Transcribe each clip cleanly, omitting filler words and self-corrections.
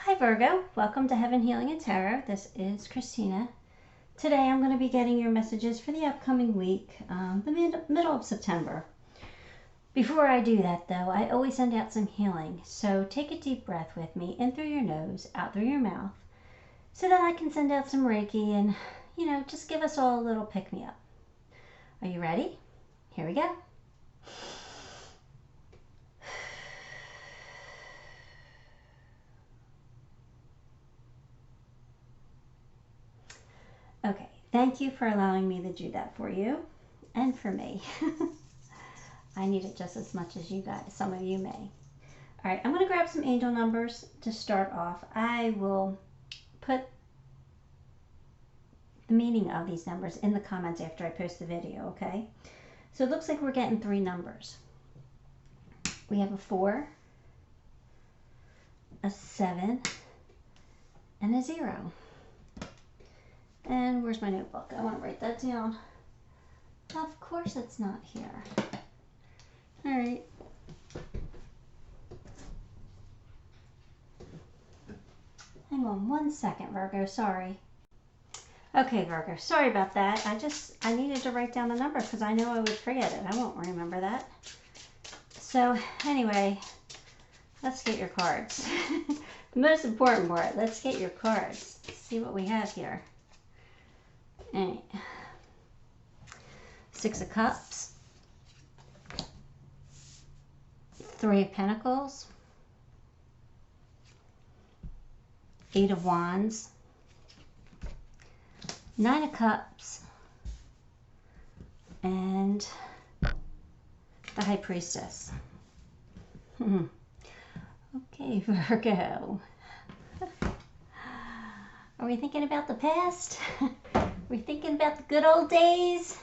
Hi Virgo, welcome to Heaven Healing and Tarot. This is Christina. Today I'm going to be getting your messages for the upcoming week, the middle of September. Before I do that though, I always send out some healing. So take a deep breath with me, in through your nose, out through your mouth, so that I can send out some Reiki and, just give us all a little pick-me-up. Are you ready? Here we go. Okay, thank you for allowing me to do that for you and for me. I need it just as much as you guys, some of you may. All right, I'm going to grab some angel numbers to start off. I will put the meaning of these numbers in the comments after I post the video, okay? So it looks like we're getting 3 numbers. We have a 4, a 7, and a 0. And where's my notebook? I want to write that down. Of course it's not here. All right. Hang on 1 second, Virgo. Sorry. Okay, Virgo. Sorry about that. I needed to write down the number because I know I would forget it. I won't remember that. So anyway, let's get your cards. The most important part. Let's get your cards. Let's see what we have here. All right. 6 of Cups, 3 of Pentacles, 8 of Wands, 9 of Cups, and the High Priestess. Okay, Virgo. Are we thinking about the past? We're thinking about the good old days.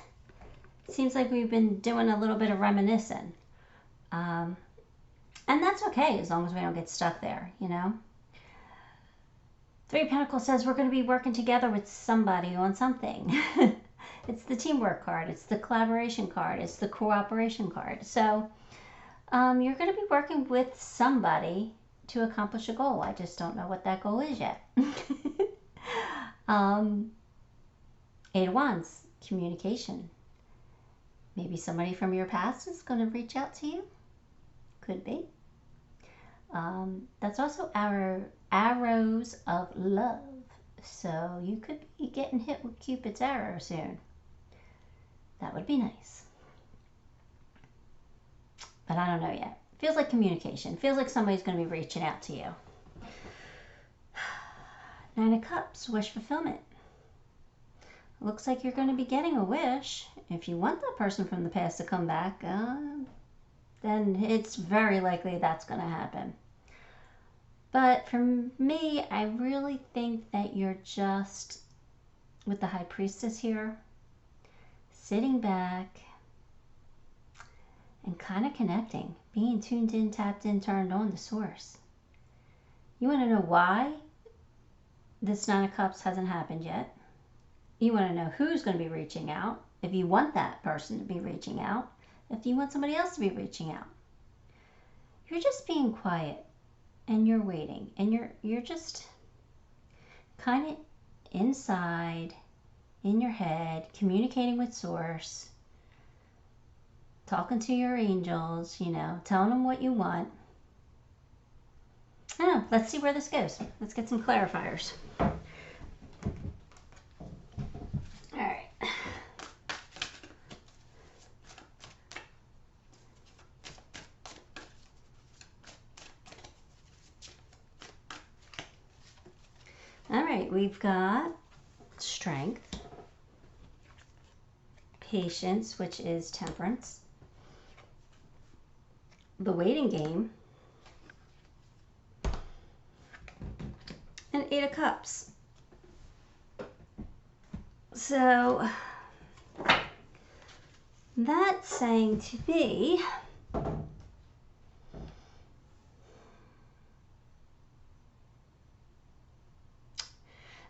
Seems like we've been doing a little bit of reminiscing. And that's okay as long as we don't get stuck there, you know. 3 of Pentacles says we're going to be working together with somebody on something. It's the teamwork card. It's the collaboration card. It's the cooperation card. So you're going to be working with somebody to accomplish a goal. I just don't know what that goal is yet. 8 of Wands, communication. Maybe somebody from your past is going to reach out to you. Could be. That's also our arrows of love. So you could be getting hit with Cupid's arrow soon. That would be nice. But I don't know yet. Feels like communication. Feels like somebody's going to be reaching out to you. 9 of Cups, wish fulfillment. Looks like you're going to be getting a wish. If you want that person from the past to come back, then it's very likely that's going to happen. But for me, I really think that you're just, with the High Priestess here, sitting back and kind of connecting, being tuned in, tapped in, turned on to Source. You want to know why this 9 of Cups hasn't happened yet? You want to know who's going to be reaching out, if you want that person to be reaching out, if you want somebody else to be reaching out. You're just being quiet and you're waiting and you're just kind of inside, in your head, communicating with Source, talking to your angels, telling them what you want. I don't know, let's see where this goes. Let's get some clarifiers. All right, we've got strength, patience, which is temperance, the waiting game, and 8 of Cups. So that's saying to me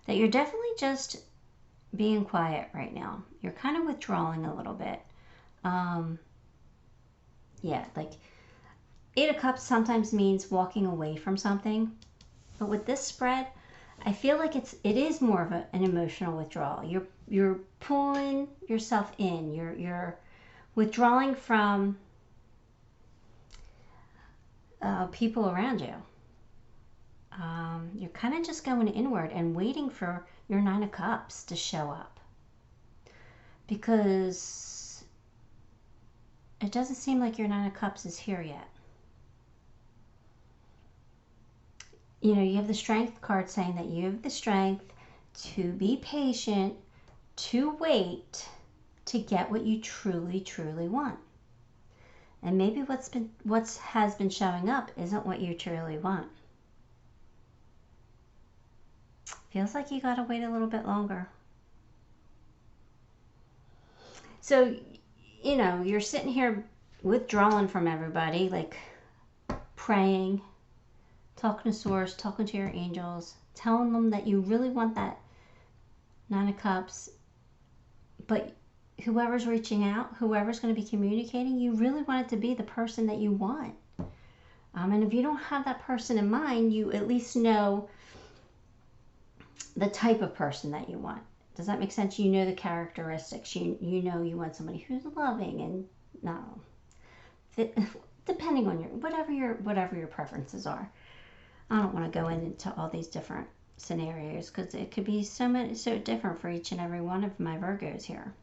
that you're definitely just being quiet right now. You're kind of withdrawing a little bit. Yeah, like 8 of Cups sometimes means walking away from something. But with this spread, I feel like it is more of an emotional withdrawal. You're pulling yourself in. You're withdrawing from people around you. You're kind of just going inward and waiting for your Nine of Cups to show up, because it doesn't seem like your Nine of Cups is here yet. You know, you have the Strength card saying that you have the strength to be patient, to wait, to get what you truly, truly want. And maybe what has been showing up isn't what you truly want. Feels like you gotta wait a little bit longer. So, you know, you're sitting here withdrawing from everybody, like praying, talking to Source, talking to your angels, telling them that you really want that Nine of Cups, but whoever's reaching out, whoever's going to be communicating, you really want it to be the person that you want. And if you don't have that person in mind, you at least know the type of person that you want. Does that make sense? You know the characteristics. You know you want somebody who's loving and depending on whatever your preferences are. I don't want to go into all these different scenarios because it could be so different for each and every one of my Virgos here.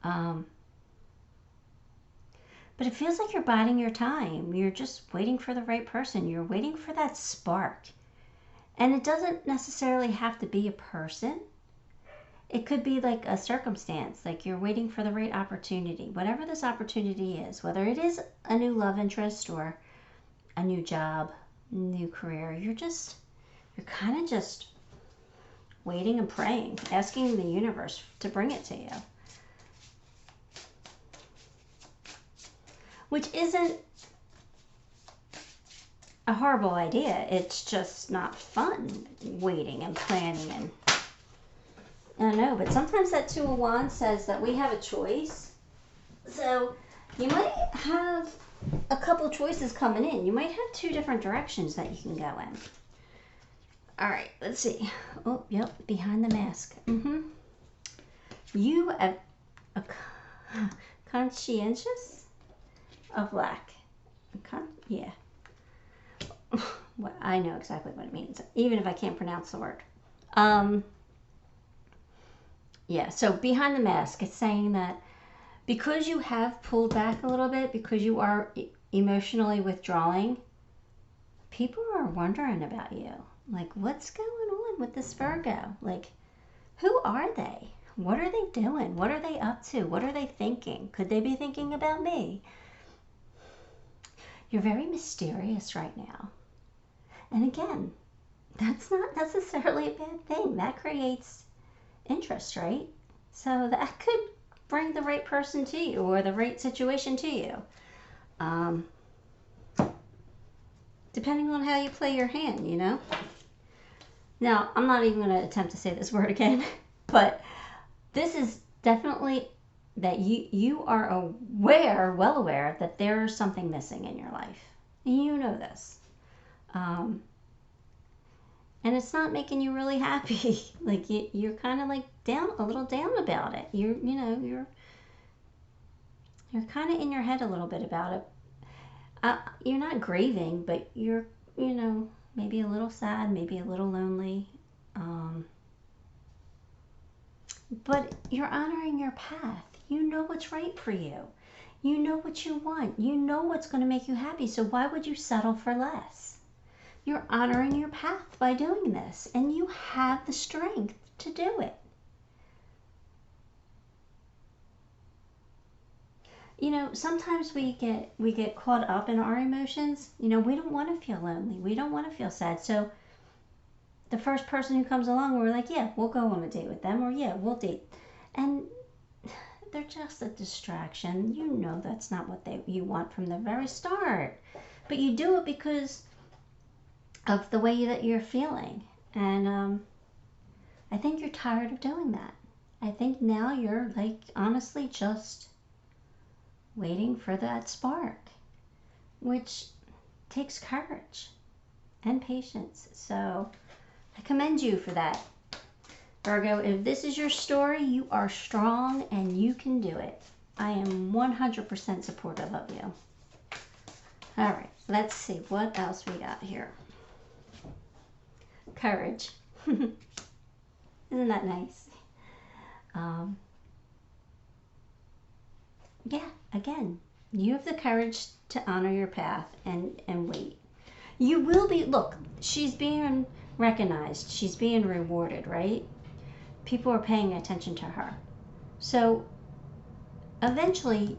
But it feels like you're biding your time. You're just waiting for the right person. You're waiting for that spark. And it doesn't necessarily have to be a person. It could be like a circumstance, like you're waiting for the right opportunity. Whatever this opportunity is, whether it is a new love interest or a new job, new career, you're kind of just waiting and praying, asking the universe to bring it to you. Which isn't a horrible idea. It's just not fun waiting and planning. And I don't know, but sometimes that Two of Wands says that we have a choice. So you might have a couple choices coming in. You might have two different directions that you can go in. All right, let's see. Oh, yep, behind the mask. You are conscientious of lack. Yeah. What, I know exactly what it means, even if I can't pronounce the word. Yeah, so behind the mask, it's saying that because you have pulled back a little bit, because you are emotionally withdrawing, people are wondering about you. Like, what's going on with this Virgo? Like, who are they? What are they doing? What are they up to? What are they thinking? Could they be thinking about me? You're very mysterious right now. And again, that's not necessarily a bad thing. That creates interest, right? So that could bring the right person to you or the right situation to you. Depending on how you play your hand, you know? Now, I'm not even going to attempt to say this word again, but this is definitely that you are aware, well aware, that there's something missing in your life. And you know this. And it's not making you really happy. Like you're kind of like a little down about it. You're kind of in your head a little bit about it. You're not grieving, but you're, maybe a little sad, maybe a little lonely. But you're honoring your path. You know what's right for you. You know what you want. You know what's going to make you happy. So why would you settle for less? You're honoring your path by doing this, and you have the strength to do it. Sometimes we get caught up in our emotions. We don't want to feel lonely. We don't want to feel sad. So the first person who comes along, we're like, yeah, we'll go on a date with them, or yeah, we'll date. And they're just a distraction. That's not what you want from the very start. But you do it because of the way that you're feeling. And I think you're tired of doing that. I think now you're like honestly just waiting for that spark, which takes courage. and patience. So I commend you for that. Virgo, if this is your story, you are strong and you can do it. I am 100% supportive of you. All right, let's see what else we got here. Courage. Isn't that nice? Yeah, again, you have the courage to honor your path and wait. You will be, look, she's being recognized. She's being rewarded, right? People are paying attention to her. So eventually,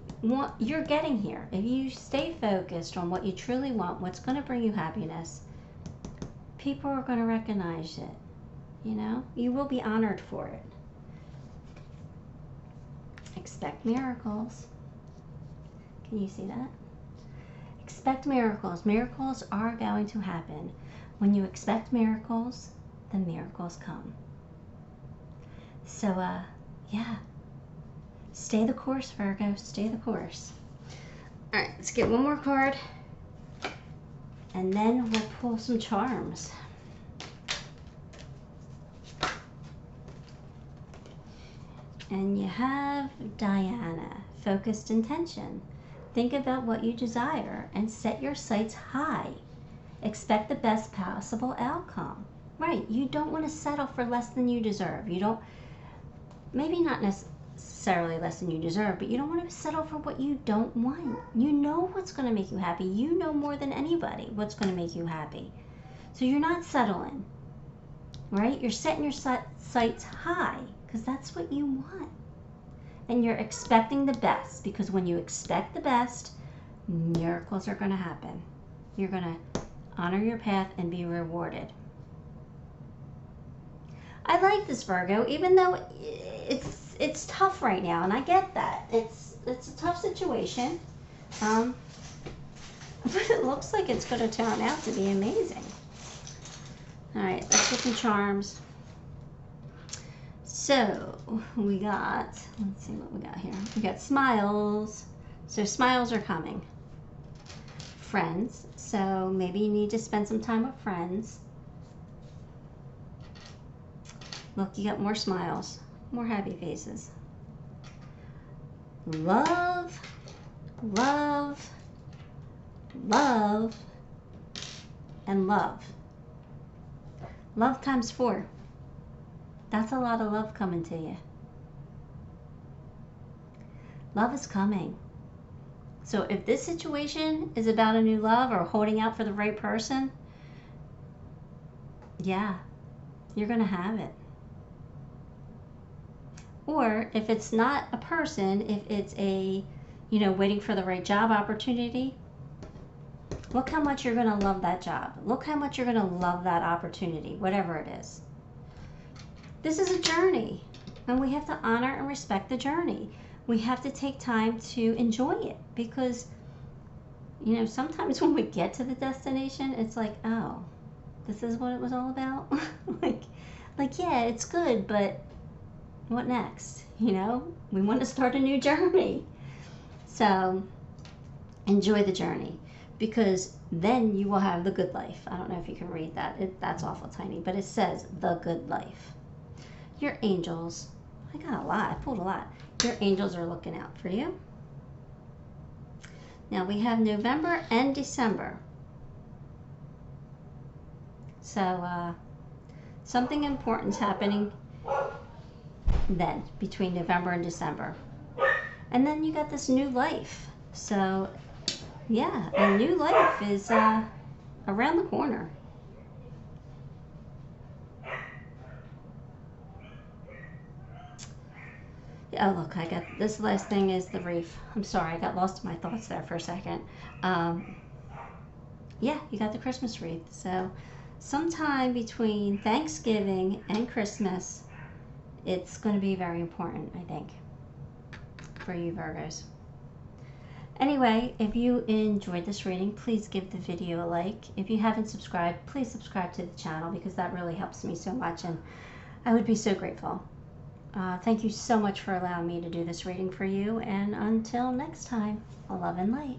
you're getting here. If you stay focused on what you truly want, what's going to bring you happiness, people are going to recognize it. You know, you will be honored for it. Expect miracles. Can you see that? Expect miracles. Miracles are going to happen. When you expect miracles, the miracles come. So, yeah. Stay the course, Virgo. Stay the course. All right, let's get one more card. And then we'll pull some charms. And you have Diana, focused intention. Think about what you desire and set your sights high. Expect the best possible outcome. Right, you don't want to settle for less than you deserve. You don't, maybe not necessarily less than you deserve, but you don't want to settle for what you don't want. You know what's going to make you happy. You know more than anybody what's going to make you happy. So you're not settling, right? You're setting your sights high because that's what you want. And you're expecting the best, because when you expect the best, miracles are going to happen. You're going to honor your path and be rewarded. I like this, Virgo, even though it's tough right now, and I get that. It's a tough situation, but it looks like it's going to turn out to be amazing. All right, let's get some charms. So we got, let's see what we got here. We got smiles. So smiles are coming. Friends. So maybe you need to spend some time with friends. Look, you got more smiles, more happy faces. Love, love, love, and love. Love times 4. That's a lot of love coming to you. Love is coming. So if this situation is about a new love or holding out for the right person, yeah, you're going to have it. Or if it's not a person, if it's a, waiting for the right job opportunity, look how much you're going to love that job. Look how much you're going to love that opportunity, whatever it is. This is a journey, and we have to honor and respect the journey. We have to take time to enjoy it, because, sometimes when we get to the destination, it's like, oh, this is what it was all about? like, yeah, it's good, but what next? We want to start a new journey. So enjoy the journey, because then you will have the good life. I don't know if you can read that. That's awful tiny, but it says the good life. Your angels, I got a lot. I pulled a lot. Your angels are looking out for you. Now we have November and December. So something important's happening then, between November and December. And then you got this new life. So yeah, a new life is around the corner. Oh, look, I got this last thing is the reef. I'm sorry, I got lost in my thoughts there for a second. Yeah, you got the Christmas wreath. So sometime between Thanksgiving and Christmas, it's going to be very important, I think, for you Virgos. Anyway, if you enjoyed this reading, please give the video a like. If you haven't subscribed, please subscribe to the channel, because that really helps me so much, and I would be so grateful. Thank you so much for allowing me to do this reading for you, and until next time, love and light.